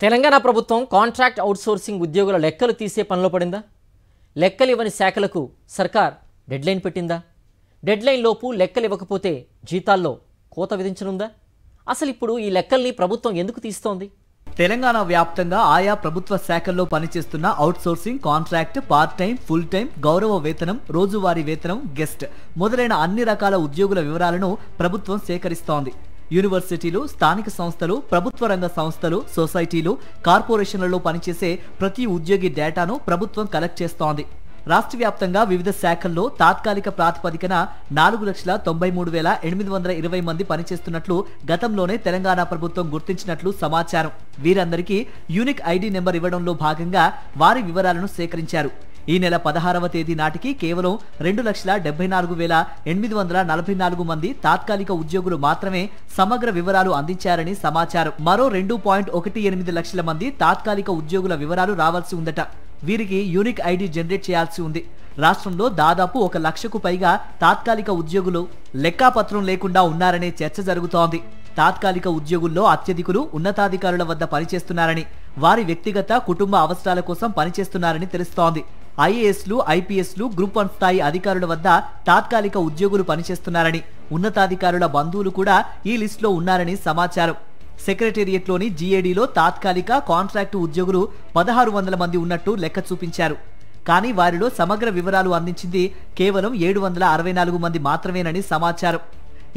తెలంగాణ ప్రభుత్వం contract outsourcing ఉద్యోగుల లెక్కలు తీసే పనిలో పడిందా? లెక్కలు ఇవ్వని శాఖలకు సర్కార్ డెడ్లైన్ పెట్టిందా? డెడ్లైన్ లోపు లెక్కలు ఇవ్వకపోతే జీతాల్లో కోత విధించనుందా? అసలు ఇప్పుడు ఈ లెక్కల్ని ప్రభుత్వం ఎందుకు తీస్తోంది? తెలంగాణ వ్యాప్తంగా ఆయా ప్రభుత్వ శాఖల్లో పనిచేస్తున్న outsourcing, contract, part time, full time, గౌరవ వేతనం, రోజువారీ వేతనం, గెస్ట్ మొదలైన అన్ని రకాల ఉద్యోగుల వివరాలను ప్రభుత్వం సేకరిస్తోంది. యూనివర్సిటీలు, స్థానిక సంస్థలు, ప్రభుత్వ రంగ సంస్థలు, సొసైటీలు, కార్పొరేషన్లలో పనిచేసే ప్రతి ఉద్యోగి డేటాను ప్రభుత్వం కలెక్ట్ చేస్తోంది. రాష్ట్ర వ్యాప్తంగా వివిధ శాఖల్లో తాత్కాలిక ప్రాతిపదికన 4,93,820 మంది పనిచేస్తున్నట్లు గతంలోనే తెలంగాణ ప్రభుత్వం గుర్తించినట్లు సమాచారం. వీరందరికీ యూనిక్ ఐడి నెంబర్ ఇవ్వడంలో భాగంగా వారి వివరాలను సేకరించారు. ఈ నెల 16వ తేదీ నాటికి కేవలం 2,74,844 మంది తాత్కాలిక ఉద్యోగులు మాత్రమే సమగ్ర వివరాలు అందించారని సమాచారం. మరో 2.18 లక్షల మంది తాత్కాలిక ఉద్యోగుల వివరాలు రావాల్సి ఉందట. వీరికి యూనిక్ ఐడి జనరేట్ చేయాల్సి ఉంది. రాష్ట్రంలో దాదాపు 1 లక్షకు పైగా తాత్కాలిక ఉద్యోగులు లెక్కాపత్రం లేకుండా ఉన్నారనే చర్చ జరుగుతోంది. తాత్కాలిక ఉద్యోగుల్లో అత్యధికులు ఉన్నతాధికారుల వద్ద పనిచేస్తున్నారని, వారి వ్యక్తిగత కుటుంబ అవసరాల కోసం పనిచేస్తున్నారని తెలుస్తోంది. ఐఏఎస్లు, ఐపీఎస్లు, గ్రూప్ 1 స్థాయి అధికారుల వద్ద తాత్కాలిక ఉద్యోగులు పనిచేస్తున్నారని, ఉన్నతాధికారుల బంధువులు కూడా ఈ లిస్టులో ఉన్నారని సమాచారం. సెక్రటేరియట్లోని జీఏడీలో తాత్కాలిక, కాంట్రాక్టు ఉద్యోగులు 1,600 మంది ఉన్నట్టు లెక్క చూపించారు. కానీ వారిలో సమగ్ర వివరాలు అందించింది కేవలం 764 మంది మాత్రమేనని సమాచారం.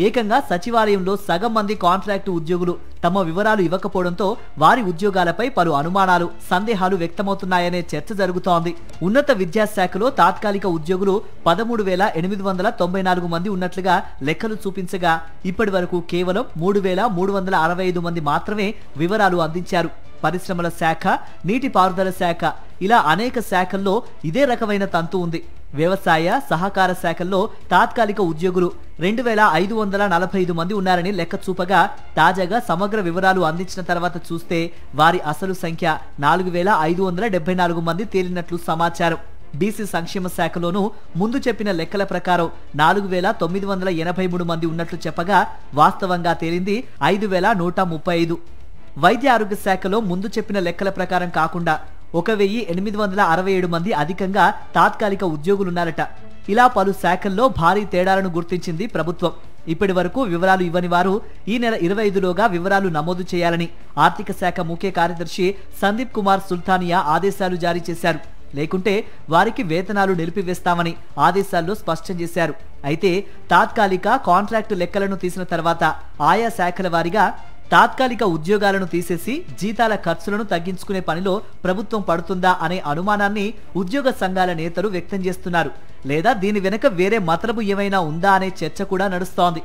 ఏకంగా సచివాలయంలో సగం మంది కాంట్రాక్టు ఉద్యోగులు తమ వివరాలు ఇవ్వకపోవడంతో వారి ఉద్యోగాలపై పలు అనుమానాలు, సందేహాలు వ్యక్తమవుతున్నాయనే చర్చ జరుగుతోంది. ఉన్నత విద్యాశాఖలో తాత్కాలిక ఉద్యోగులు 13,894 మంది ఉన్నట్లుగా లెక్కలు చూపించగా ఇప్పటి వరకు కేవలం 3,365 మంది మాత్రమే వివరాలు అందించారు. పరిశ్రమల శాఖ, నీటిపారుదల శాఖ ఇలా అనేక శాఖల్లో ఇదే రకమైన తంతు ఉంది. వ్యవసాయ, సహకార శాఖల్లో తాత్కాలిక ఉద్యోగులు 2,545 మంది ఉన్నారని లెక్క చూపగా తాజాగా సమగ్ర వివరాలు అందించిన తర్వాత చూస్తే వారి అసలు సంఖ్య 4,574 మంది తేలినట్లు సమాచారం. బీసీ సంక్షేమ శాఖలోనూ ముందు చెప్పిన లెక్కల ప్రకారం 4,983 మంది ఉన్నట్లు చెప్పగా వాస్తవంగా తేలింది 5,135. వైద్య ఆరోగ్య శాఖలో ముందు చెప్పిన లెక్కల ప్రకారం కాకుండా 1,867 మంది అధికంగా తాత్కాలిక ఉద్యోగులున్నారట. ఇలా పలు శాఖల్లో భారీ తేడాలను గుర్తించింది ప్రభుత్వం. ఇప్పటి వరకు వివరాలు ఇవ్వని వారు ఈ నెల 25లోగా వివరాలు నమోదు చేయాలని ఆర్థిక శాఖ ముఖ్య కార్యదర్శి సందీప్ కుమార్ సుల్తానియా ఆదేశాలు జారీ చేశారు. లేకుంటే వారికి వేతనాలు నిలిపివేస్తామని ఆదేశాల్లో స్పష్టం చేశారు. అయితే తాత్కాలిక, కాంట్రాక్టు లెక్కలను తీసిన తర్వాత ఆయా శాఖల వారీగా తాత్కాలిక ఉద్యోగాలను తీసేసి జీతాల ఖర్చులను తగ్గించుకునే పనిలో ప్రభుత్వం పడుతుందా అనే అనుమానాన్ని ఉద్యోగ సంఘాల నేతలు వ్యక్తం చేస్తున్నారు. లేదా దీని వెనుక వేరే మతలబు ఏమైనా ఉందా అనే చర్చ కూడా నడుస్తోంది.